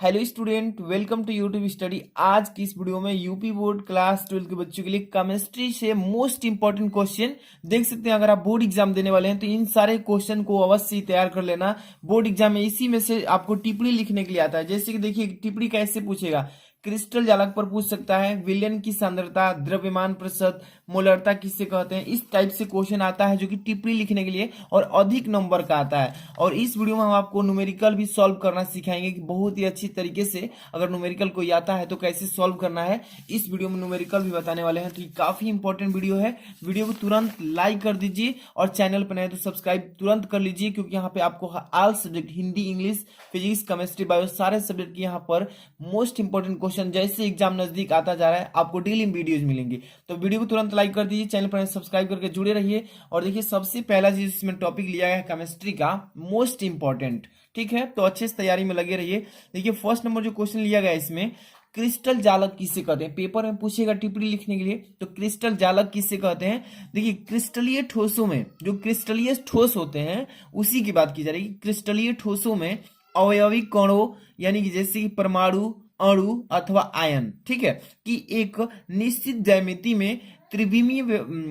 Hello student, welcome to YouTube study. आज की इस वीडियो में यूपी बोर्ड क्लास 12 के बच्चों के लिए केमिस्ट्री से मोस्ट इंपॉर्टेंट क्वेश्चन देख सकते हैं। अगर आप बोर्ड एग्जाम देने वाले हैं तो इन सारे क्वेश्चन को अवश्य ही तैयार कर लेना। बोर्ड एग्जाम में इसी में से आपको टिप्पणी लिखने के लिए आता है। जैसे कि देखिए टिप्पणी कैसे पूछेगा, क्रिस्टल जालक पर पूछ सकता है, विलयन की सांद्रता, द्रव्यमान प्रतिशत, मोलरता किससे कहते हैं। इस टाइप से क्वेश्चन आता है जो कि टिप्पणी लिखने के लिए और अधिक नंबर का आता है। और इस वीडियो में हम आपको न्यूमेरिकल भी सॉल्व करना सिखाएंगे कि बहुत ही अच्छी तरीके से अगर न्यूमेरिकल कोई आता है तो कैसे सॉल्व करना है। इस वीडियो में न्यूमेरिकल भी बताने वाले हैं, तो ये काफी इंपॉर्टेंट वीडियो है। वीडियो को तुरंत लाइक कर दीजिए और चैनल पर नए तो सब्सक्राइब तुरंत कर लीजिए, क्योंकि यहाँ पे आपको all subject Hindi, English, physics, chemistry, bio सारे सब्जेक्ट की यहाँ पर मोस्ट इंपॉर्टेंट क्वेश्चन जैसे एग्जाम नजदीक आता जा रहा है आपको डेली वीडियोज मिलेंगे। तो वीडियो को तुरंत लाइक कर दीजिए, चैनल पर सब्सक्राइब करके जुड़े रहिए। और देखिए सबसे पहला चीज इसमें टॉपिक लिया गया है केमिस्ट्री का मोस्ट इंपॉर्टेंट, ठीक है। तो अच्छे से तैयारी में लगे रहिए। देखिए फर्स्ट नंबर जो क्वेश्चन लिया गया है इसमें, क्रिस्टल जालक किसे कहते हैं। पेपर में पूछेगा टिप्पणी लिखने के लिए, तो क्रिस्टल जालक किसे कहते हैं। देखिए क्रिस्टलीय ठोसों में जो क्रिस्टलीय ठोस होते हैं उसी की बात की जा रही है। क्रिस्टलीय ठोसों में अवयवी कणों यानी कि जैसे कि परमाणु, अणु अथवा आयन, ठीक है, कि एक निश्चित ज्यामिति में त्रिविमीय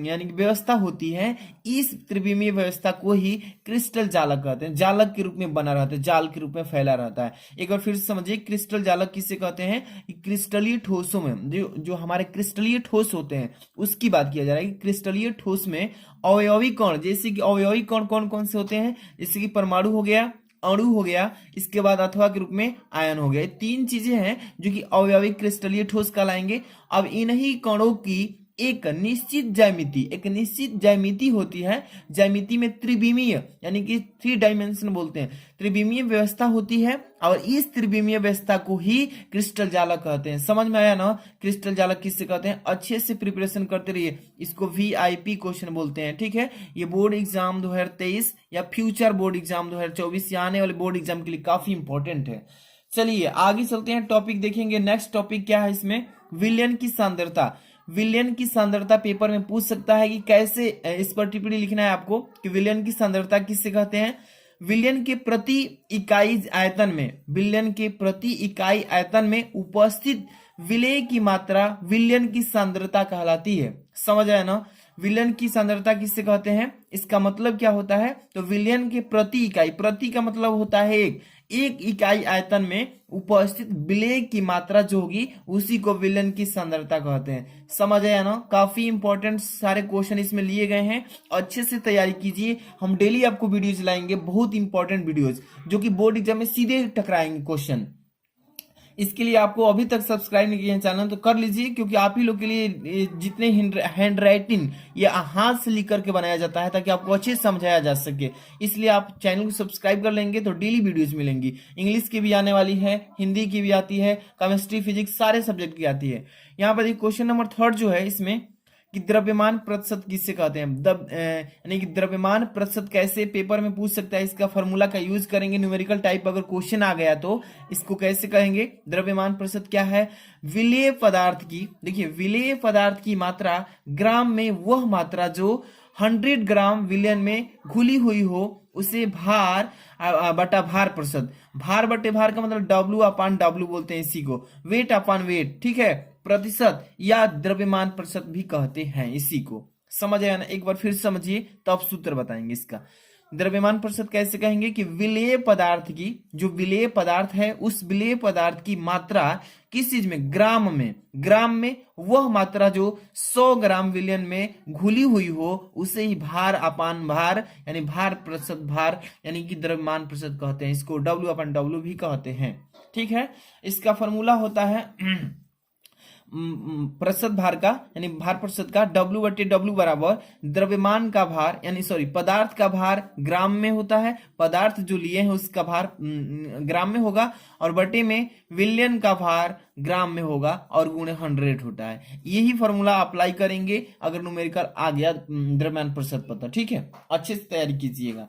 यानी कि व्यवस्था होती है। इस त्रिविमीय व्यवस्था को ही क्रिस्टल जालक कहते हैं। जालक के रूप में बना रहता है, जाल के रूप में फैला रहता है। एक बार फिर से समझिए, क्रिस्टल जालक किसे कहते हैं। क्रिस्टलीय ठोसों में जो हमारे क्रिस्टलीय ठोस होते हैं उसकी बात किया जा रहा है कि क्रिस्टलीय ठोस में अवयवी कण, जैसे कि अवयवी कण कौन कौन से होते हैं, जैसे कि परमाणु हो गया, अणु हो गया, इसके बाद अथवा के रूप में आयन हो गया। तीन चीजें हैं जो कि अवयवी क्रिस्टलीय ठोस कहलाएंगे। अब इन्हीं कणों की एक निश्चित ज्यामिति होती है। ज्यामिति में त्रिविमीय यानी कि 3 डायमेंशन बोलते हैं, त्रिविमीय व्यवस्था होती है। और इस त्रिविमीय व्यवस्था को ही क्रिस्टल जालक कहते हैं। समझ में आया ना, क्रिस्टल जालक किससे कहते हैं। अच्छे से प्रिपरेशन करते रहिए, इसको VIP क्वेश्चन बोलते हैं, ठीक है। ये बोर्ड एग्जाम 2023 या फ्यूचर बोर्ड एग्जाम 2024 या आने वाले बोर्ड एग्जाम के लिए काफी इंपॉर्टेंट है। चलिए आगे चलते हैं, टॉपिक देखेंगे। नेक्स्ट टॉपिक क्या है इसमें, विलयन की सांद्रता। विलयन की सांद्रता पेपर में पूछ सकता है कि कैसे, इस पर टिप्पणी लिखना है आपको कि विलयन की सांद्रता किससे कहते हैं। विलयन के प्रति इकाई आयतन में, विलयन के प्रति इकाई आयतन में उपस्थित विलेय की मात्रा विलयन की सांद्रता कहलाती है। समझ आया ना, विलयन की सांद्रता किससे कहते हैं। इसका मतलब क्या होता है, तो विलयन के प्रति इकाई, प्रति का मतलब होता है एक इकाई आयतन में उपस्थित विलेय की मात्रा जो होगी उसी को विलयन की सांद्रता कहते हैं। समझ आया ना, काफी इंपॉर्टेंट सारे क्वेश्चन इसमें लिए गए हैं। अच्छे से तैयारी कीजिए, हम डेली आपको वीडियोज लाएंगे, बहुत इंपॉर्टेंट वीडियोज जो कि बोर्ड एग्जाम में सीधे टकराएंगे क्वेश्चन। इसके लिए आपको अभी तक सब्सक्राइब नहीं किया है चैनल तो कर लीजिए, क्योंकि आप ही लोग के लिए जितने हैंड राइटिंग या हाथ से लिख करके बनाया जाता है ताकि आपको अच्छे से समझाया जा सके। इसलिए आप चैनल को सब्सक्राइब कर लेंगे तो डेली वीडियोस मिलेंगी। इंग्लिश की भी आने वाली है, हिंदी की भी आती है, केमिस्ट्री, फिजिक्स सारे सब्जेक्ट की आती है। यहाँ पर क्वेश्चन नंबर 3 जो है इसमें कि द्रव्यमान प्रतिशत किससे कहते हैं। यानी कि द्रव्यमान प्रतिशत कैसे पेपर में पूछ सकता है, इसका फॉर्मूला का यूज करेंगे। न्यूमेरिकल टाइप अगर क्वेश्चन आ गया तो इसको कैसे कहेंगे। द्रव्यमान प्रतिशत क्या है, विलेय पदार्थ की, देखिए विलेय पदार्थ की मात्रा ग्राम में वह मात्रा जो 100 ग्राम विलयन में घुली हुई हो उसे भार बटा भार प्रतिशत। भार बटे भार का मतलब W/W बोलते हैं इसी को, वेट अपॉन वेट, ठीक है, प्रतिशत या द्रव्यमान प्रतिशत भी कहते हैं इसी को। समझ आया ना, एक बार फिर समझिए तब सूत्र बताएंगे इसका। द्रव्यमान प्रतिशत कैसे कहेंगे कि विलेय पदार्थ की, जो विलेय पदार्थ है उस विलेय पदार्थ की मात्रा किस चीज में, ग्राम में वह मात्रा जो 100 ग्राम विलयन में घुली हुई हो उसे ही भार अपान भार यानी भार प्रतिशत भार यानी कि द्रव्यमान प्रतिशत कहते हैं। इसको W/W भी कहते हैं, ठीक है। इसका फॉर्मूला होता है प्रतिशत भार का यानी भार प्रतिशत का W/W बराबर द्रव्यमान का भार यानी पदार्थ का भार ग्राम में होता है, पदार्थ जो लिए हैं उसका भार ग्राम में होगा, और बटे में विलयन का भार ग्राम में होगा और गुणे 100 होता है। यही फॉर्मूला अप्लाई करेंगे अगर न्यूमेरिकल आ गया द्रव्यमान प्रतिशत पता, ठीक है। अच्छे से तैयारी कीजिएगा।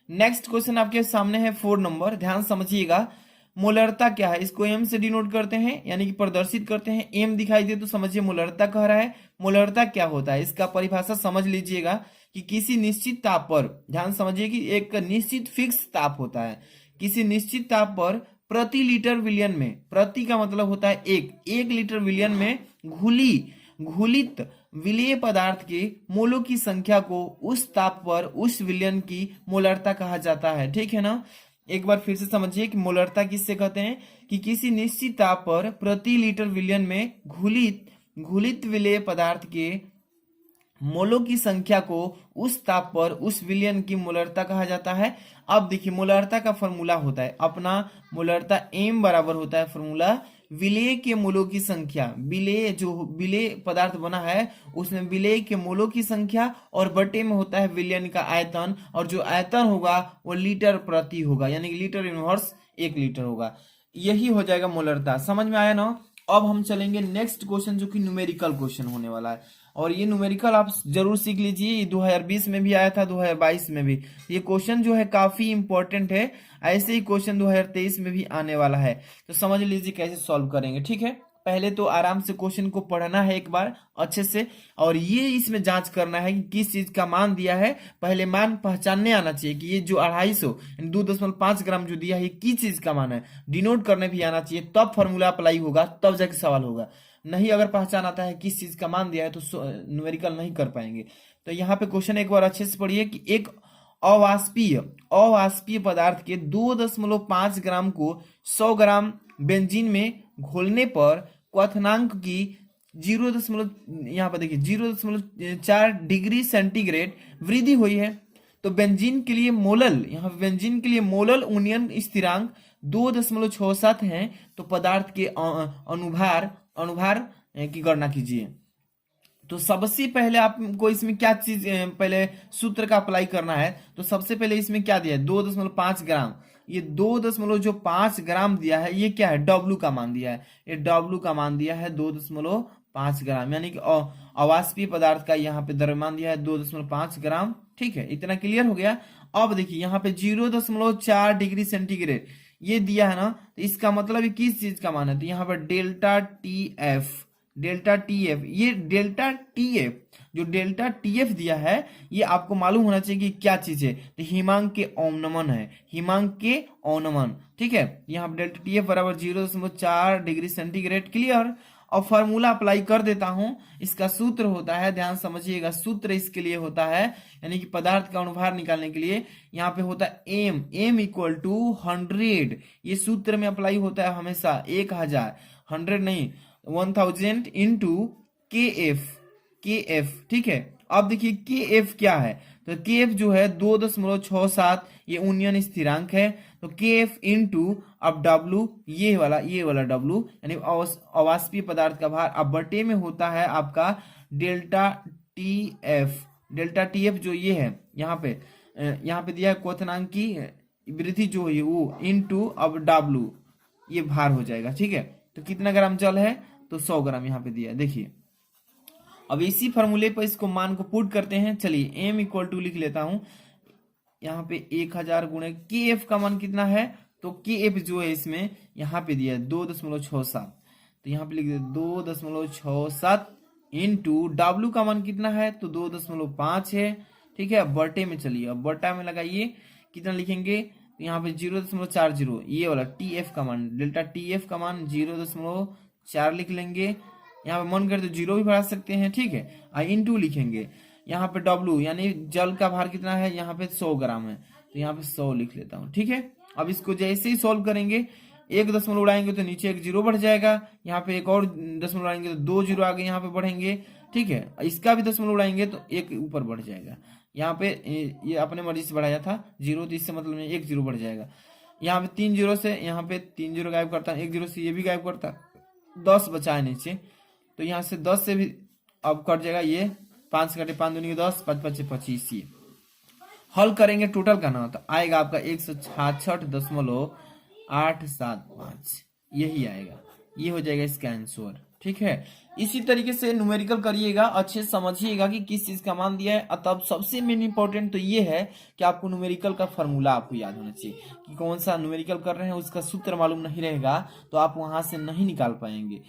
नेक्स्ट क्वेश्चन आपके सामने है 4 नंबर, ध्यान समझिएगा। मोलरता क्या है, इसको एम से डिनोट करते हैं यानी कि प्रदर्शित करते हैं। एम दिखाई दे तो समझिए मोलरता कह रहा है। मोलरता क्या होता है, इसका परिभाषा समझ लीजिएगा कि किसी निश्चित ताप पर, ध्यान समझिए कि एक निश्चित फिक्स ताप होता है, किसी निश्चित ताप पर प्रति लीटर विलियन में, प्रति का मतलब होता है एक लीटर विलियन में घुलित विलेय पदार्थ के मोलों की संख्या को उस ताप पर उस विलयन की मोलरता कहा जाता है। ठीक है ना। एक बार फिर से समझिए कि मोलरता किससे कहते हैं कि किसी निश्चित ताप पर प्रति लीटर विलयन में घुलित विलेय पदार्थ के मोलों की संख्या को उस ताप पर उस विलयन की मोलरता कहा जाता है। अब देखिए मोलरता का फॉर्मूला होता है अपना, मोलरता m बराबर होता है फॉर्मूला विलेय के मोलों की संख्या, विलेय जो विलेय पदार्थ बना है उसमें विलेय के मोलों की संख्या और बटे में होता है विलयन का आयतन, और जो आयतन होगा वो लीटर प्रति होगा, यानी कि लीटर इनवर्स 1 लीटर होगा। यही हो जाएगा मोलरता। समझ में आया ना। अब हम चलेंगे नेक्स्ट क्वेश्चन जो कि न्यूमेरिकल क्वेश्चन होने वाला है, और ये न्यूमेरिकल आप जरूर सीख लीजिए। ये 2020 में भी आया था, 2022 में भी। ये क्वेश्चन जो है काफी इंपॉर्टेंट है। ऐसे ही क्वेश्चन 2023 में भी आने वाला है, तो समझ लीजिए कैसे सॉल्व करेंगे। ठीक है, पहले तो आराम से क्वेश्चन को पढ़ना है एक बार अच्छे से, और ये इसमें जांच करना है कि किस चीज का मान दिया है। पहले मान पहचानने आना चाहिए कि ये जो 250 2.5 ग्राम जो दिया है ये किस चीज का मान है, डिनोट करने भी आना चाहिए, तब फॉर्मूला अप्लाई होगा, तब जाके सवाल होगा। नहीं अगर पहचान आता है किस चीज का मान दिया है तो न्यूमेरिकल नहीं कर पाएंगे। तो यहाँ पे क्वेश्चन एक बार अच्छे से पढ़िए कि एक अवाष्पीय पदार्थ के 2.5 ग्राम को 100 ग्राम बेंजीन में घोलने पर क्वथनांक की 0. यहाँ पर देखिए 0.4 डिग्री सेंटीग्रेड वृद्धि हुई है। तो बेंजीन के लिए मोलल, यहाँ बेंजीन के लिए मोलल उन्नयन स्थिरांक 2.67 है। तो पदार्थ के अनुभार की गणना कीजिए। तो सबसे पहले आपको इसमें क्या चीज पहले सूत्र का अप्लाई करना है। तो सबसे पहले इसमें क्या दिया है 2.5 ग्राम, ये 2.5 ग्राम दिया है, ये क्या है डब्ल्यू का मान दिया है, ये डब्ल्यू का मान दिया है 2.5 ग्राम, यानी कि अवाष्पीय पदार्थ का यहाँ पे द्रव्यमान दिया है 2.5 ग्राम। ठीक है, इतना क्लियर हो गया। अब देखिए यहाँ पे 0.4 डिग्री सेंटीग्रेड ये दिया है ना, तो इसका मतलब ये किस चीज का मान है। तो यहाँ पर डेल्टा टी एफ, ये डेल्टा टी एफ दिया है, ये आपको मालूम होना चाहिए कि क्या चीज है। तो हिमांक के औनमन है, हिमांक के औनमन। ठीक है, यहाँ पर डेल्टा टी एफ बराबर 0.4 डिग्री सेंटीग्रेड। क्लियर। और फॉर्मूला अप्लाई कर देता हूं। इसका सूत्र होता है, ध्यान समझिएगा, सूत्र इसके लिए होता है यानी कि पदार्थ का अनुभार निकालने के लिए यहाँ पे होता है m इक्वल टू 100। ये सूत्र में अप्लाई होता है हमेशा 1000, 100 नहीं 1000 इंटू के एफ। ठीक है, अब देखिए के एफ क्या है। तो के एफ जो है 2.67, ये उन्नयन स्थिरांक है। तो के एफ इंटू अब डब्लू, ये वाला डब्लू यानी अवाष्पीय पदार्थ का भार, अब बटे में होता है आपका डेल्टा टी एफ जो ये है यहाँ पे दिया है क्वथनांक की वृद्धि जो है वो इंटू अब डब्लू, ये भार हो जाएगा। ठीक है, तो कितना ग्राम जल है तो 100 ग्राम यहाँ पे दिया। देखिए अब इसी फॉर्मूले पर इसको मान को पुट करते हैं। चलिए m इक्वल टू लिख लेता हूं यहाँ पे 1000 गुणे के एफ का मान कितना है। तो के एफ जो है इसमें यहाँ पे दिया है 2.67, तो यहाँ पे लिख दे 2.67 इंटू डब्ल्यू का मान कितना है तो 2.5 है। ठीक है, बटे में चलिए, अब बटा में लगाइए कितना लिखेंगे। तो यहाँ पे 0.40 ये वाला टी एफ का मान, डेल्टा टी एफ का मान 0.4 लिख लेंगे। यहाँ पे मन करे तो 0 भी बढ़ा सकते हैं। ठीक है, इंटू लिखेंगे यहाँ पे डब्लू यानी जल का भार कितना है, यहाँ पे 100 ग्राम है, तो यहाँ पे 100 लिख लेता हूँ। ठीक है, अब इसको जैसे ही सॉल्व करेंगे, एक दशमलव उड़ाएंगे तो नीचे एक 0 बढ़ जाएगा, यहाँ पे एक और दशमलव उड़ाएंगे तो 2 0 आगे यहाँ पे बढ़ेंगे। ठीक है, इसका भी दशमलव उड़ाएंगे तो एक ऊपर बढ़ जाएगा। यहाँ पे ये अपने मर्जी से बढ़ाया था 0, तो इससे मतलब एक 0 बढ़ जाएगा। यहाँ पे 3 0 से यहाँ पे 3 0 गायब करता है, 1 0 से ये भी गायब करता है, 10 बचा है नीचे। तो यहाँ से 10 से भी अब कट जाएगा, ये 5 कटे 5 दूनी 10, 5 5 25। ये हल करेंगे टोटल का ना तो आएगा आपका 166.875, यही आएगा, ये हो जाएगा इसका आंसर। ठीक है, इसी तरीके से न्यूमेरिकल करिएगा, अच्छे समझिएगा कि किस चीज का मान दिया है। तब सबसे मेन इंपॉर्टेंट तो ये है कि आपको न्यूमेरिकल का फॉर्मूला आपको याद होना चाहिए कि कौन सा न्यूमेरिकल कर रहे हैं, उसका सूत्र मालूम नहीं रहेगा तो आप वहां से नहीं निकाल पाएंगे।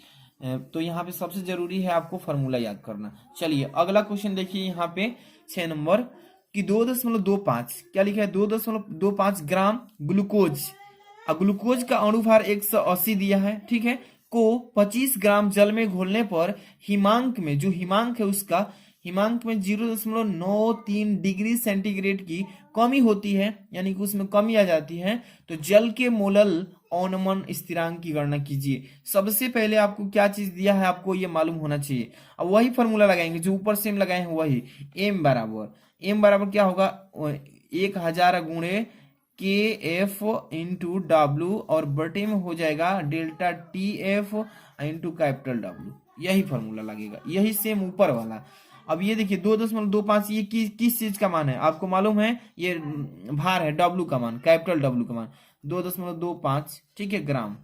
तो यहाँ पे सबसे जरूरी है आपको फॉर्मूला याद करना। चलिए अगला क्वेश्चन देखिए, यहाँ पे 6 नंबर की 2.25 क्या लिखा है 2.25 ग्राम ग्लूकोज ग्लूकोज का अणुभार 180 दिया है, ठीक है, को 25 ग्राम जल में घोलने पर हिमांक में, जो हिमांक है उसका, हिमांक में 0.93 डिग्री सेंटीग्रेड की कमी होती है, यानी कि उसमें कमी आ जाती है, तो जल के मोलल अवनमन स्थिरांक की गणना कीजिए। सबसे पहले आपको क्या चीज दिया है, आपको ये मालूम होना चाहिए। अब वही फॉर्मूला लगाएंगे जो ऊपर से हम लगाए हैं, वही एम बराबर क्या होगा, 1000 गुणे के एफ इंटू डब्ल्यू, और बटे में हो जाएगा delta T F into capital W. यही फॉर्मूला लगेगा, यही सेम ऊपर वाला। अब ये देखिए 2.25, ये किस चीज का मान है आपको मालूम है, ये भार है, डब्ल्यू का मान, कैपिटल डब्ल्यू का मान 2.25, ठीक है, ग्राम।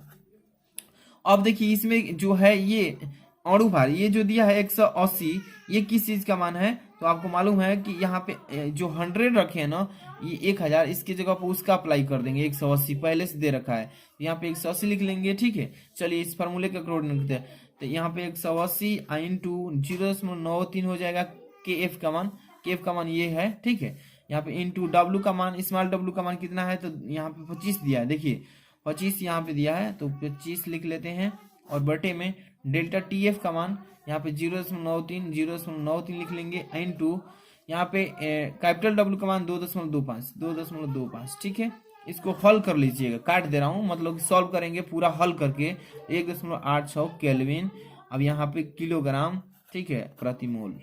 अब देखिए इसमें जो है ये अणु भार, ये जो दिया है 180, ये किस चीज का मान है, तो आपको मालूम है कि यहाँ पे जो 100 रखे हैं ना, ये 1000, इसकी जगह पर उसका अप्लाई कर देंगे, 180 पहले से दे रखा है, यहाँ पे 180 लिख लेंगे, ठीक है। चलिए इस फार्मूले का अकॉर्डिंग लिखते हैं, तो यहाँ पे 180 इंटू 0.93 हो जाएगा के एफ का मान, के एफ का मान ये है, ठीक है। यहाँ पे इंटू डब्ल्यू का मान, स्मॉल डब्ल्यू का मान कितना है, तो यहाँ पे 25 दिया है, देखिए 25 यहाँ पे दिया है, तो 25 लिख लेते हैं, और बटे में डेल्टा टी एफ का मान यहाँ पे 0.93 लिख लेंगे, इंटू यहाँ पे कैपिटल डब्ल्यू का मान 2.25, ठीक है। इसको हल कर लीजिएगा, काट दे रहा हूँ, मतलब सॉल्व करेंगे पूरा हल करके, 1.86 केल्विन, अब यहाँ पे किलोग्राम, ठीक है, प्रति मोल,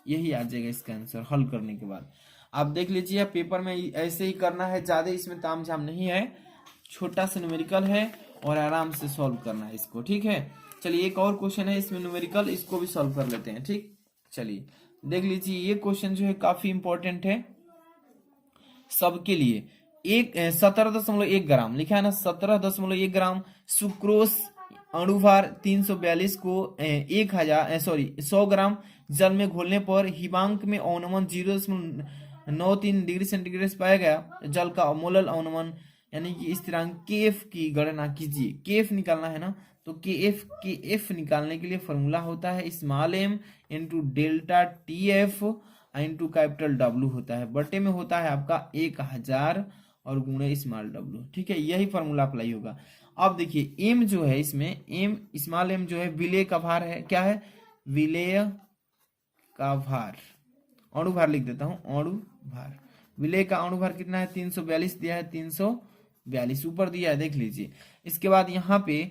यही आ जाएगा इसका आंसर हल करने के बाद। आप देख लीजिए पेपर में ऐसे ही करना है, ज्यादा इसमें तामझाम नहीं है, छोटा सा न्यूमेरिकल है और आराम से सॉल्व करना है इसको, ठीक है। चलिए एक और क्वेश्चन है इसमें न्यूमेरिकल, इसको भी सॉल्व कर लेते हैं, ठीक। चलिए देख लीजिए, ये क्वेश्चन जो है काफी इंपॉर्टेंट है सबके लिए। 17.1 ग्राम लिखा है ना, 17.1 ग्राम सुक्रोस अणुभार 342 को 100 ग्राम जल में घोलने पर हिमांक में अवनमन 0.93 डिग्री सेंटीग्रेड पाया गया। जल का मोलल अवनमन यानी कि स्थिरांक केएफ की गणना कीजिए। केएफ निकालना है ना, तो केएफ निकालने के लिए फॉर्मूला होता है small M into delta T F into capital W होता है, बटे में होता है आपका 1000 और गुणे स्मॉल डब्ल्यू, ठीक है। यही फॉर्मूला अप्लाई होगा। अब देखिए एम जो है इसमें, एम स्मॉल एम जो है विलेय का भार है, क्या है, विलेय का भार, अणु भार लिख देता हूं, अणु भार, विलेय का अणु भार कितना है 342 दिया है, 342 ऊपर दिया है, देख लीजिए। इसके बाद यहाँ पे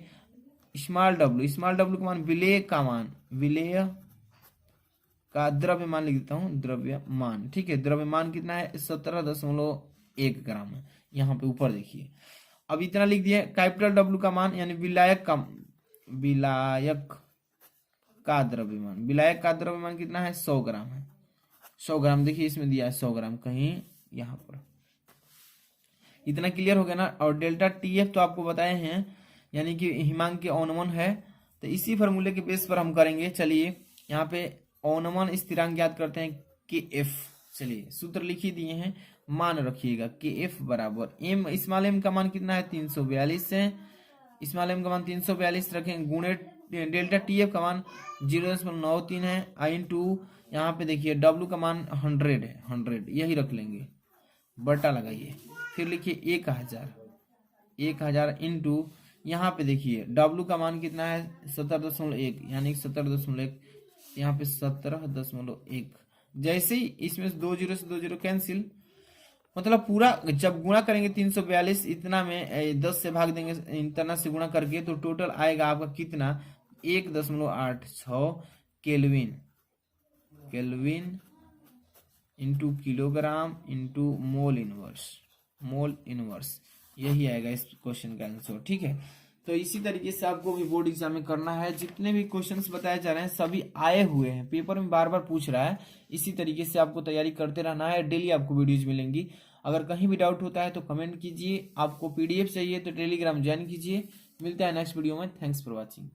स्मॉल डब्ल्यू का मान, विलेय का मान, विलेय का द्रव्यमान लिख देता हूं, द्रव्यमान, ठीक है। द्रव्यमान कितना है 17.1 ग्राम है, यहाँ पे ऊपर देखिए। अब इतना लिख दिया। कैपिटल डब्ल्यू का मान यानी विलायक का द्रव्यमान कितना है 100 ग्राम है, 100 ग्राम देखिए इसमें दिया है 100 ग्राम कहीं यहाँ पर। इतना क्लियर हो गया ना। और डेल्टा टीएफ तो आपको बताए हैं, यानी कि हिमांक के अवनमन है, तो इसी फॉर्मूले के बेस पर हम करेंगे। चलिए यहाँ पे अवनमन स्थिरांक याद करते हैं के एफ। चलिए सूत्र लिख ही दिए हैं, मान रखिएगा के एफ बराबर एम, स्मॉल एम का मान कितना है 342 है, स्मॉल एम का मान 342 रखें, गुणे डेल्टा टी एफ का मान 0.93 है, आई टू यहाँ पे देखिए डब्ल्यू का मान 100 है, 100 यही रख लेंगे, बटा लगाइए, फिर लिखिए 1000 इंटू यहाँ पे देखिए डब्ल्यू का मान कितना है 17.1 यानी 17.1, यहाँ पे 17.1। जैसे ही इसमें 2 0 से 2 0 कैंसिल, मतलब पूरा जब गुणा करेंगे 342 इतना में 10 से भाग देंगे, इतना से गुणा करके, तो टोटल आएगा आपका कितना 1.86 kelvin into kilogram into mole inverse, यही आएगा इस क्वेश्चन का आंसर, ठीक है। तो इसी तरीके से आपको भी बोर्ड एग्जाम में करना है। जितने भी क्वेश्चंस बताए जा रहे हैं सभी आए हुए हैं, पेपर में बार बार पूछ रहा है, इसी तरीके से आपको तैयारी करते रहना है। डेली आपको वीडियोज मिलेंगी। अगर कहीं भी डाउट होता है तो कमेंट कीजिए। आपको पीडीएफ चाहिए तो टेलीग्राम ज्वाइन कीजिए। मिलता है नेक्स्ट वीडियो में। Thanks for watching.